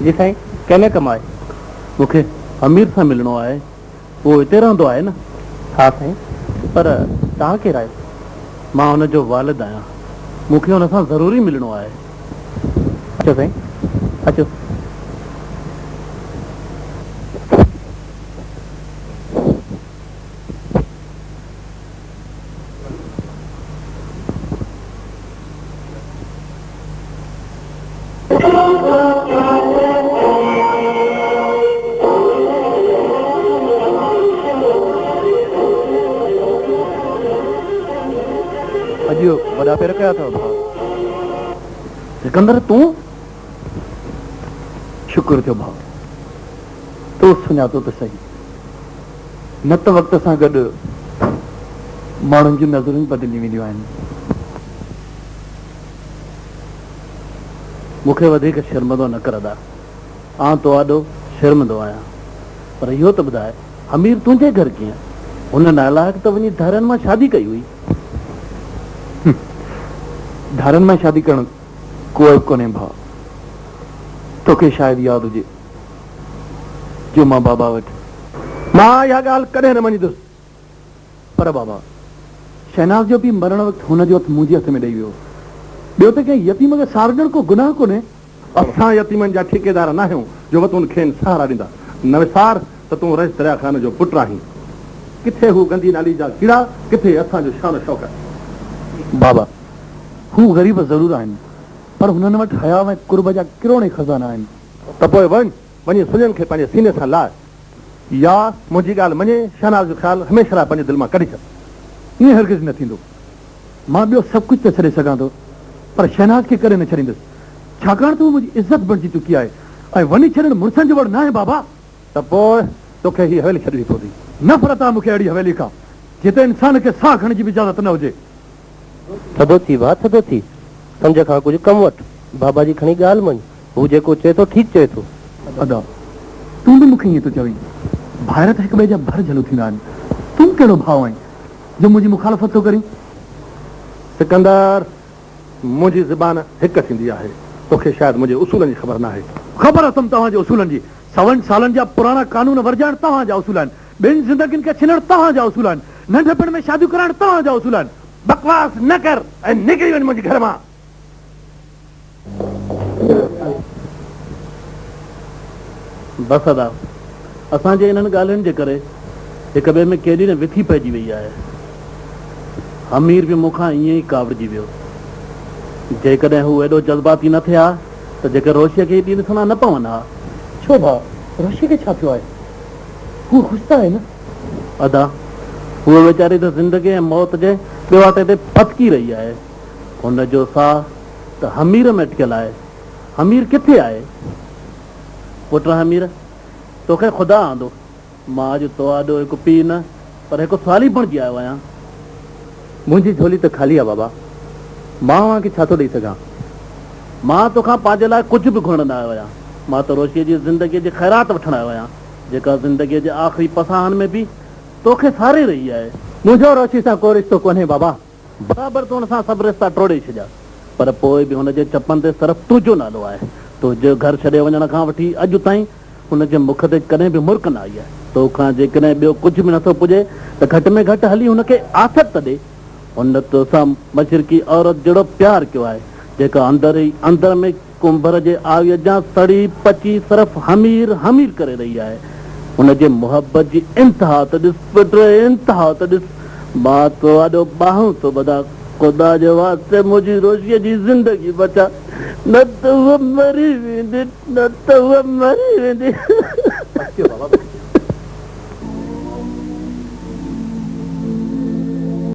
जी साईं, कहने कमाए मूंखे अमीर सां मिलणो आहे, वो हिते रहंदो आहे न? हाँ साईं, पर तव्हां केरु आहियो? मां हुनजो वालिद आहियां, मूंखे हुन सां ज़रूरी मिलणो आहे। अचो साईं, अचो। अॼु वॾा पेर कया अथव भाउ। सिकंदर तूं? शुक्र थियो भाउ, तूं सुञातो त सही। न त वक़्त सां गॾु माण्हुनि जूं नज़रूं बदिली वेंदियूं आहिनि। मूंखे वधीक शर्मंदो न कर अदा, आउं तो ॾाढो शर्मंदो आहियां। पर इहो त ॿुधाए, अमीर तुंहिंजे घर कीअं? हुन नालायक त वञी धारनि मां शादी कई हुई। धारनि मां शादी करणु कोई कोन्हे भाउ। तोखे शायदि यादि हुजे जो मां बाबा वटि, मां इहा ॻाल्हि कॾहिं न मञींदुसि, पर बाबा शहनाज़ जो बि मरण वक़्तु हुनजो हथु मुंहिंजे हथ में ॾेई वियो। ॿियो त कंहिं यतीम खे सार ॾियणु को गुनाह कोन्हे। असां यतीमनि जा ठेकेदार न आहियूं जो वतूं खेनि सहारा ॾींदा। न विसार त तूं रईस दरिया ख़ान जो पुटु आहीं। किथे हू गंदी नाली जा कीड़ा, किथे असांजो शान शौक़ आहे। बाबा हू ग़रीब ज़रूरु आहिनि, पर हुननि वटि हया ऐं कुर्ब जा किरोड़े खज़ाना आहिनि। त पोइ वञी सुञनि खे पंहिंजे सीने सां लाइ, या मुंहिंजी ॻाल्हि मञे, शहनाज़ जो ख़्यालु हमेशह लाइ पंहिंजे दिलि मां कढी छॾ। ईअं हरगिज़ न थींदो। मां ॿियो सभु कुझु त छॾे सघां थो, पर शहनाज़ खे करे न छॾींदुसि, छाकाणि त हू मुंहिंजी इज़त बणिजी चुकी आहे ऐं वञी छॾणु मुड़ुसनि जो वड़ न आहे बाबा। त पोइ तोखे हीअ हवेली छॾणी पवंदी। नफ़रत आहे मूंखे अहिड़ी हवेली खां जिते इंसान खे साह खणण जी बि इजाज़त न हुजे। थधो थी भाउ, थधो थी। सम्झ खां कुझु कमु वठि, बाबा जी खणी ॻाल्हि मञ। हू जेको चए थो ठीकु चए थो। अदा तूं बि मूंखे ईअं थो चवीं? ॿाहिरि त हिक ॿिए जा भर झलू थींदा आहिनि। तूं कहिड़ो भाउ आहीं जो मुंहिंजी मुखालफ़त थो करीं? सिकंदर, मुंहिंजी ज़बान हिकु थींदी आहे। तोखे शायदि मुंहिंजे उसूलनि जी ख़बर न आहे। ख़बर अथमि तव्हांजे उसूलनि जी। 100 सालनि जा पुराणा कानून वर्जाइण तव्हांजा उसूल आहिनि। ॿिनि ज़िंदगियुनि खे छिनण तव्हांजा उसूल आहिनि। नंढपण में शादियूं कराइण तव्हांजा उसूल आहिनि। बकवास न कर ऐं निकिरी वञ मुंहिंजे घर मां। बसि अदा, असांजे इन्हनि ॻाल्हियुनि जे करे हिक ॿिए में केॾी न विथी पइजी वई आहे। अमीर बि मूंखां ईअं ई कावड़जी वियो। जेकॾहिं हू एॾो जज़्बाती न थिया त जेके रोशीअ खे एॾी ॾिसणा न पवनि हा। छो भाउ, रोशीअ खे छा थियो आहे? हू ख़ुशि त आहे न? अदा, हूअ वीचारी त ज़िंदगी ऐं मौत जे ॿिवाटे ते फटकी रही आहे। हुनजो साह त हमीर में अटकियल आहे। हमीर किथे आहे? पुट हमीर, तोखे ख़ुदा आंदो, मां अॼु तो आॾो हिकु पीउ न पर हिकु साली बणिजी आयो आहियां। मुंहिंजी झोली त ख़ाली आहे बाबा, मां अव्हां खे छा थो ॾेई सघां? मां तोखां पंहिंजे लाइ कुझु बि घुरण न आयो आहियां। मां त रोशीअ जी ज़िंदगीअ जी ख़ैरात वठण आयो आहियां, जेका ज़िंदगीअ जे आख़िरी पसाहनि में बि तोखे सारे रही आहे। मुंहिंजो रोशी सां को रिश्तो कोन्हे बाबा। बराबरि तूं हुन सां सभु रिश्ता टोड़े छॾिया, पर पोइ बि हुनजे चपनि ते सिर्फ़ु तुंहिंजो नालो आहे। तुंहिंजो घर छॾे वञण खां वठी अॼु ताईं हुनजे मुख ते कॾहिं बि मुर्क न आई आहे। तोखां जेकॾहिं ॿियो कुझु बि नथो पुॼे त घटि में घटि हली हुनखे आथत त ॾे। हुन तोसां मशरकी औरत जहिड़ो प्यारु कयो आहे, जेका अंदर में कुंभर जे आवीअ जा सड़ी पची सिर्फ़ु हमीर हमीर करे रही आहे। हुनजे मुहबत जी इंतिहा त ॾिस पुट, इंतिहा त ॾिस। मां तो ॾाढो ॿाहूं थो ॿधा, ख़ुदा जे वास्ते मुंहिंजी रोशीअ जी ज़िंदगी बचा, न त उहा मरी वेंदी, न त उहा मरी वेंदी।